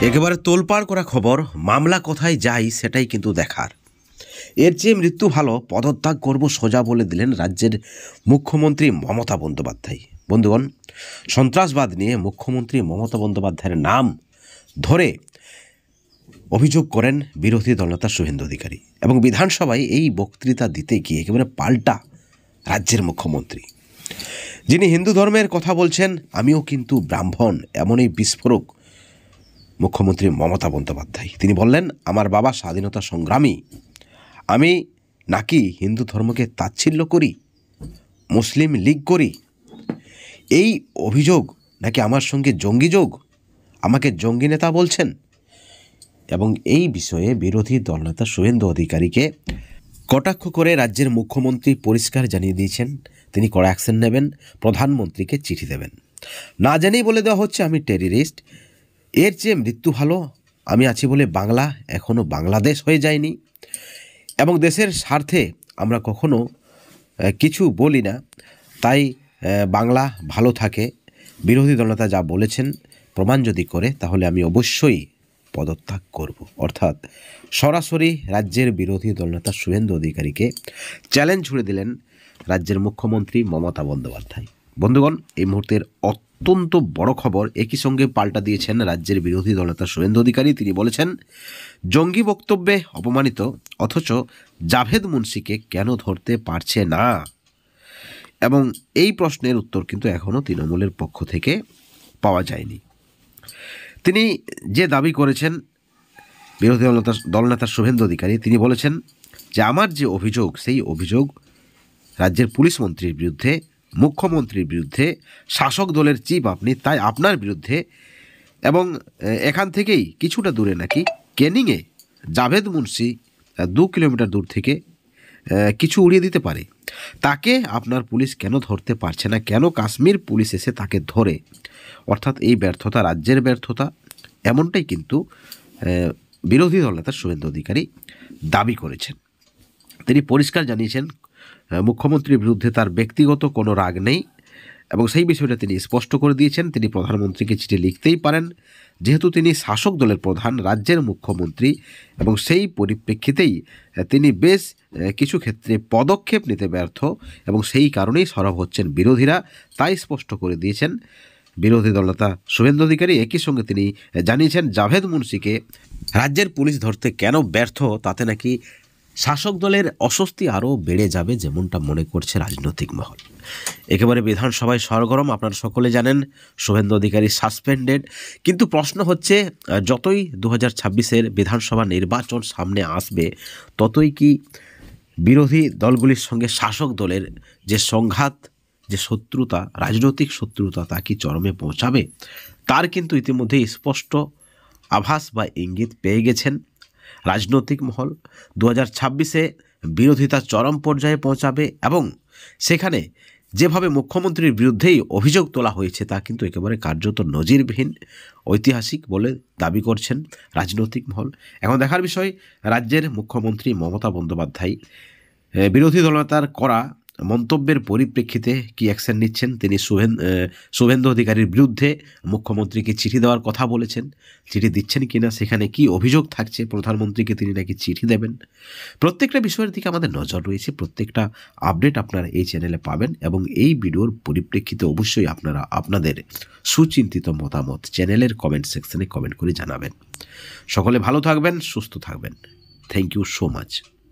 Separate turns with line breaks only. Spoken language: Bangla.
একেবারে তোলপাড় করা খবর, মামলা কোথায় যায় সেটাই কিন্তু দেখার। এর চেয়ে মৃত্যু ভালো, পদত্যাগ করব সোজা বলে দিলেন রাজ্যের মুখ্যমন্ত্রী মমতা বন্দ্যোপাধ্যায়। বন্ধুগণ, সন্ত্রাসবাদ নিয়ে মুখ্যমন্ত্রী মমতা বন্দ্যোপাধ্যায়ের নাম ধরে অভিযোগ করেন বিরোধী দলনেতা শুভেন্দু অধিকারী, এবং বিধানসভায় এই বক্তৃতা দিতে গিয়ে একেবারে পাল্টা রাজ্যের মুখ্যমন্ত্রী, যিনি হিন্দু ধর্মের কথা বলছেন, আমিও কিন্তু ব্রাহ্মণ, এমন এই বিস্ফোরক মুখ্যমন্ত্রী মমতা বন্দ্যোপাধ্যায়। তিনি বললেন, আমার বাবা স্বাধীনতা সংগ্রামী, আমি নাকি হিন্দু ধর্মকে তাচ্ছিল্য করি, মুসলিম লীগ করি, এই অভিযোগ নাকি আমার সঙ্গে জঙ্গি যোগ, আমাকে জঙ্গি নেতা বলছেন। এবং এই বিষয়ে বিরোধী দলনেতা শুভেন্দু অধিকারীকে কটাক্ষ করে রাজ্যের মুখ্যমন্ত্রী পরিষ্কার জানিয়ে দিয়েছেন তিনি কড়া অ্যাকশন নেবেন, প্রধানমন্ত্রীকে চিঠি দেবেন। না জানেই বলে দেওয়া হচ্ছে আমি টেররিস্ট, এর চেয়ে মৃত্যু ভালো, আমি আছি বলে বাংলা এখনও বাংলাদেশ হয়ে যায়নি, এবং দেশের স্বার্থে আমরা কখনো কিছু বলি না, তাই বাংলা ভালো থাকে। বিরোধী দলনেতা যা বলেছেন প্রমাণ যদি করে, তাহলে আমি অবশ্যই পদত্যাগ করব। অর্থাৎ সরাসরি রাজ্যের বিরোধী দলনেতা শুভেন্দু অধিকারীকে চ্যালেঞ্জ ছুড়ে দিলেন রাজ্যের মুখ্যমন্ত্রী মমতা বন্দ্যোপাধ্যায়। বন্ধুগণ, এই মুহূর্তের অত্যন্ত বড় খবর একই সঙ্গে পাল্টা দিয়েছেন রাজ্যের বিরোধী দলনেতা শুভেন্দু অধিকারী। তিনি বলেছেন, জঙ্গি বক্তব্যে অপমানিত, অথচ জাভেদ মুন্সিকে কেন ধরতে পারছে না? এবং এই প্রশ্নের উত্তর কিন্তু এখনও তৃণমূলের পক্ষ থেকে পাওয়া যায়নি। তিনি যে দাবি করেছেন বিরোধী দলনেতা শুভেন্দু অধিকারী, তিনি বলেছেন যে আমার যে অভিযোগ, সেই অভিযোগ রাজ্যের পুলিশ মন্ত্রীর বিরুদ্ধে, মুখ্যমন্ত্রীর বিরুদ্ধে, শাসক দলের চিফ আপনি, তাই আপনার বিরুদ্ধে, এবং এখান থেকেই কিছুটা দূরে নাকি ক্যানিংয়ে জাভেদ মুন্সি 2 কিলোমিটার দূর থেকে কিছু উড়িয়ে দিতে পারে, তাকে আপনার পুলিশ কেন ধরতে পারছে না, কেন কাশ্মীর পুলিশ এসে তাকে ধরে? অর্থাৎ এই ব্যর্থতা রাজ্যের ব্যর্থতা, এমনটাই কিন্তু বিরোধী দলনেতা শুভেন্দু অধিকারী দাবি করেছেন। তিনি পরিষ্কার জানিয়েছেন মুখ্যমন্ত্রীর বিরুদ্ধে তার ব্যক্তিগত কোনো রাগ নেই, এবং সেই বিষয়টা তিনি স্পষ্ট করে দিয়েছেন। তিনি প্রধানমন্ত্রীকে চিঠি লিখতেই পারেন, যেহেতু তিনি শাসক দলের প্রধান, রাজ্যের মুখ্যমন্ত্রী, এবং সেই পরিপ্রেক্ষিতেই তিনি বেশ কিছু ক্ষেত্রে পদক্ষেপ নিতে ব্যর্থ, এবং সেই কারণেই সরব হচ্ছেন বিরোধীরা, তাই স্পষ্ট করে দিয়েছেন বিরোধী দলনেতা শুভেন্দু অধিকারী। একই সঙ্গে তিনি জানিয়েছেন, জাভেদ মুন্সিকে রাজ্যের পুলিশ ধরতে কেন ব্যর্থ, তাতে নাকি শাসক দলের অস্বস্তি আরও বেড়ে যাবে, যেমনটা মনে করছে রাজনৈতিক মহল। একেবারে বিধানসভায় সরগরম, আপনারা সকলে জানেন শুভেন্দু অধিকারী সাসপেন্ডেড। কিন্তু প্রশ্ন হচ্ছে, যতই 2026-এর বিধানসভা নির্বাচন সামনে আসবে, ততই কি বিরোধী দলগুলির সঙ্গে শাসক দলের যে সংঘাত, যে শত্রুতা, রাজনৈতিক শত্রুতা, তা কি চরমে পৌঁছাবে? তার কিন্তু ইতিমধ্যেই স্পষ্ট আভাস বা ইঙ্গিত পেয়ে গেছেন রাজনৈতিক মহল। 2026-এ বিরোধিতা চরম পর্যায়ে পৌঁছাবে, এবং সেখানে যেভাবে মুখ্যমন্ত্রীর বিরুদ্ধেই অভিযোগ তোলা হয়েছে, তা কিন্তু একেবারে কার্যত নজিরবিহীন, ঐতিহাসিক বলে দাবি করছেন রাজনৈতিক মহল। এখন দেখার বিষয়, রাজ্যের মুখ্যমন্ত্রী মমতা বন্দ্যোপাধ্যায় বিরোধী দলনেতার করা মন্তব্যের পরিপ্রেক্ষিতে কি অ্যাকশন নিচ্ছেন। তিনি শুভেন্দু অধিকারীর বিরুদ্ধে মুখ্যমন্ত্রীকে চিঠি দেওয়ার কথা বলেছেন, চিঠি দিচ্ছেন কিনা, সেখানে কি অভিযোগ থাকছে, প্রধানমন্ত্রীকে তিনি নাকি চিঠি দেবেন। প্রত্যেকটা বিষয়ের দিকে আমাদের নজর রয়েছে, প্রত্যেকটা আপডেট আপনারা এই চ্যানেলে পাবেন, এবং এই ভিডিওর পরিপ্রেক্ষিতে অবশ্যই আপনারা আপনাদের সুচিন্তিত মতামত চ্যানেলের কমেন্ট সেকশনে কমেন্ট করে জানাবেন। সকলে ভালো থাকবেন, সুস্থ থাকবেন। Thank you so much.